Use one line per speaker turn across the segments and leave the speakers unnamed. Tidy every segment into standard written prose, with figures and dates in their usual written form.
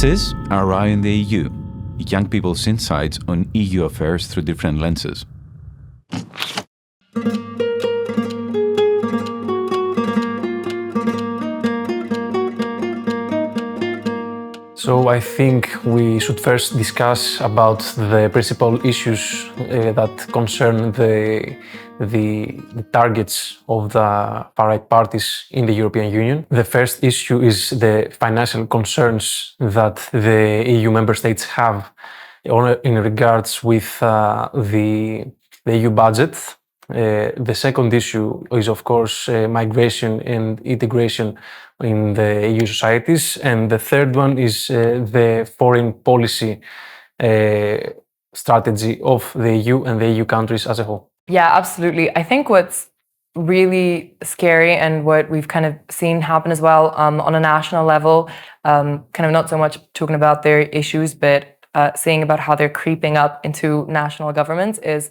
Crises are around the EU, young people's insights on EU affairs through different lenses.
So I think we should first discuss about the principal issues that concern the targets of the far-right parties in the European Union. The first issue is the financial concerns that the EU member states have in regards with the EU budget. The second issue is, of course, migration and integration in the EU societies. And the third one is the foreign policy strategy of the EU and the EU countries as a whole.
Yeah, absolutely. I think what's really scary and what we've kind of seen happen as well on a national level, kind of not so much talking about their issues, but seeing about how they're creeping up into national governments is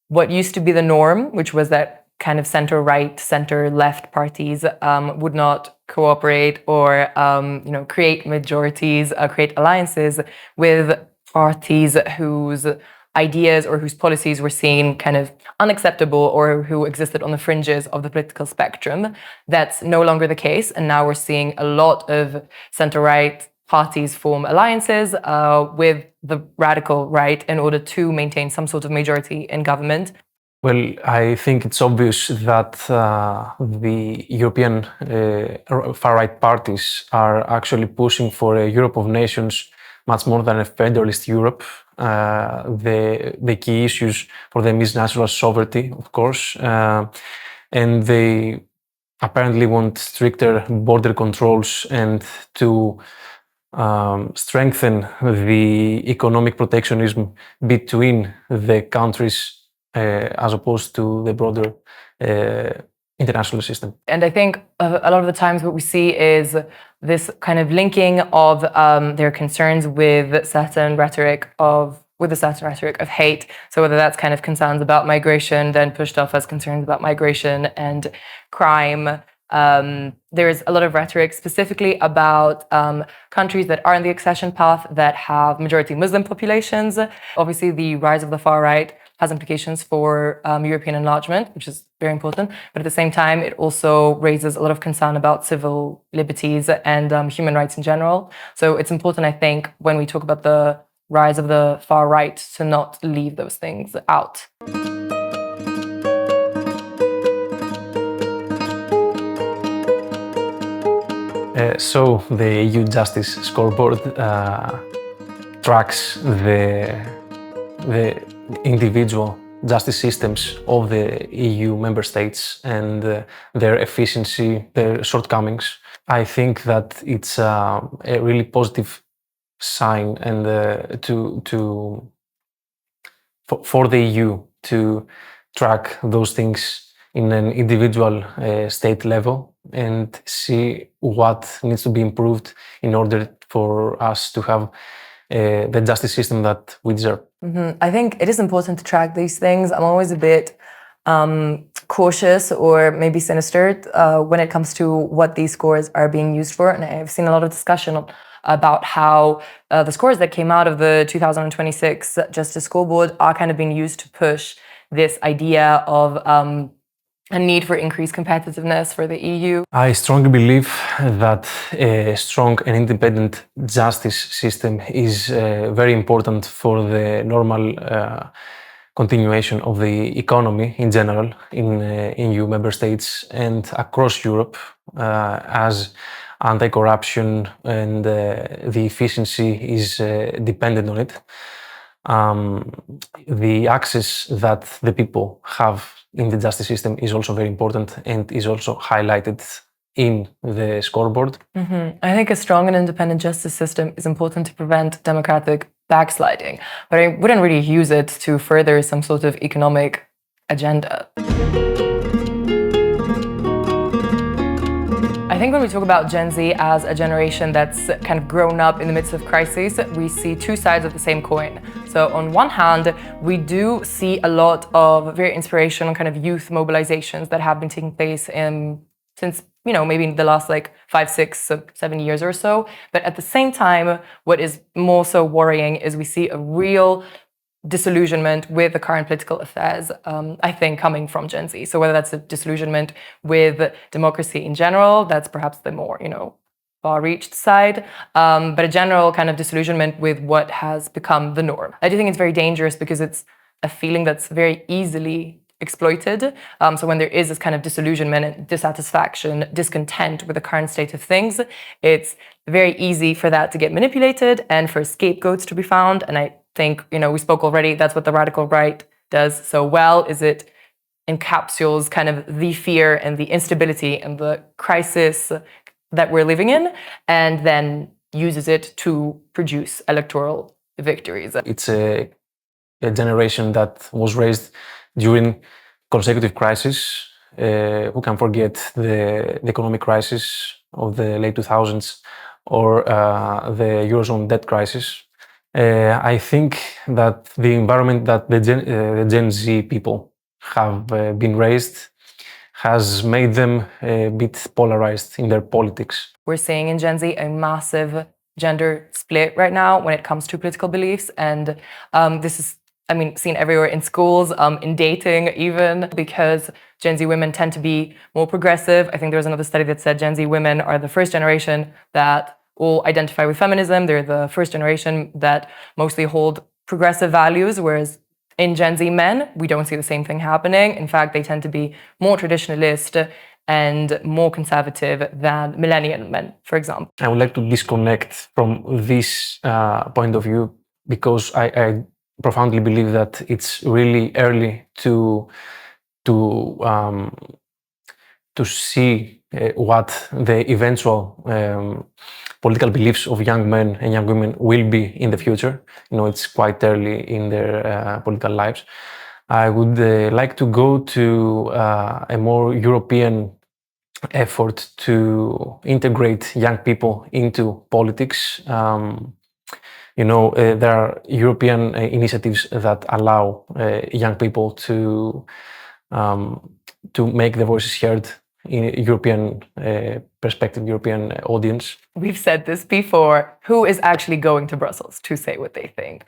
what used to be the norm, which was that kind of center-right, center-left parties would not cooperate or create majorities, create alliances with parties whose ideas or whose policies were seen kind of unacceptable or who existed on the fringes of the political spectrum. That's no longer the case, and now we're seeing a lot of center-right parties form alliances with the radical right in order to maintain some sort of majority in government.
Well, I think it's obvious that the European far-right parties are actually pushing for a Europe of nations much more than a federalist Europe. The key issues for them is national sovereignty, of course, and they apparently want stricter border controls and to strengthen the economic protectionism between the countries as opposed to the broader international system.
And I think a lot of the times what we see is this kind of linking of their concerns with a certain rhetoric of hate. So whether that's kind of concerns about migration, then pushed off as concerns about migration and crime. There's a lot of rhetoric specifically about countries that are in the accession path that have majority Muslim populations. Obviously, the rise of the far right has implications for European enlargement, which is very important. But at the same time, it also raises a lot of concern about civil liberties and human rights in general. So it's important, I think, when we talk about the rise of the far right to not leave those things out.
So the EU Justice Scoreboard tracks the individual justice systems of the EU member states and their efficiency, their shortcomings. I think that it's a really positive sign and for the EU to track those things in an individual state level and see what needs to be improved in order for us to have the justice system that we deserve.
Mm-hmm. I think it is important to track these things. I'm always a bit cautious or maybe sinister when it comes to what these scores are being used for. And I've seen a lot of discussion about how the scores that came out of the 2026 Justice Scoreboard are kind of being used to push this idea of a need for increased competitiveness for the EU.
I strongly believe that a strong and independent justice system is very important for the normal continuation of the economy in general in EU member states and across Europe, as anti-corruption and the efficiency is dependent on it. The access that the people have in the justice system is also very important and is also highlighted in the scoreboard.
Mm-hmm. I think a strong and independent justice system is important to prevent democratic backsliding, but I wouldn't really use it to further some sort of economic agenda. I think when we talk about Gen Z as a generation that's kind of grown up in the midst of crises, we see two sides of the same coin. So on one hand, we do see a lot of very inspirational kind of youth mobilizations that have been taking place in since, maybe in the last like 5, 6, 7 years or so. But at the same time, what is more so worrying is we see a real disillusionment with the current political affairs, I think, coming from Gen Z. So whether that's a disillusionment with democracy in general, that's perhaps the more, far-reached side, but a general kind of disillusionment with what has become the norm. I do think it's very dangerous because it's a feeling that's very easily exploited. So when there is this kind of disillusionment, dissatisfaction, discontent with the current state of things, it's very easy for that to get manipulated and for scapegoats to be found. And I think, we spoke already, that's what the radical right does so well, is it encapsulates kind of the fear and the instability and the crisis that we're living in, and then uses it to produce electoral victories.
It's a generation that was raised during consecutive crises. Who can forget the economic crisis of the late 2000s or the Eurozone debt crisis? I think that the environment that the Gen Z people have been raised has made them a bit polarized in their politics.
We're seeing in Gen Z a massive gender split right now when it comes to political beliefs. And this is, seen everywhere in schools, in dating even, because Gen Z women tend to be more progressive. I think there was another study that said Gen Z women are the first generation that all identify with feminism. They're the first generation that mostly hold progressive values, whereas in Gen Z men, we don't see the same thing happening. In fact, they tend to be more traditionalist and more conservative than millennial men, for example.
I would like to disconnect from this point of view because I profoundly believe that it's really early to see what the eventual political beliefs of young men and young women will be in the future. It's quite early in their political lives. I would like to go to a more European effort to integrate young people into politics. There are European initiatives that allow young people to make their voices heard in European perspective, European audience.
We've said this before. Who is actually going to Brussels to say what they think,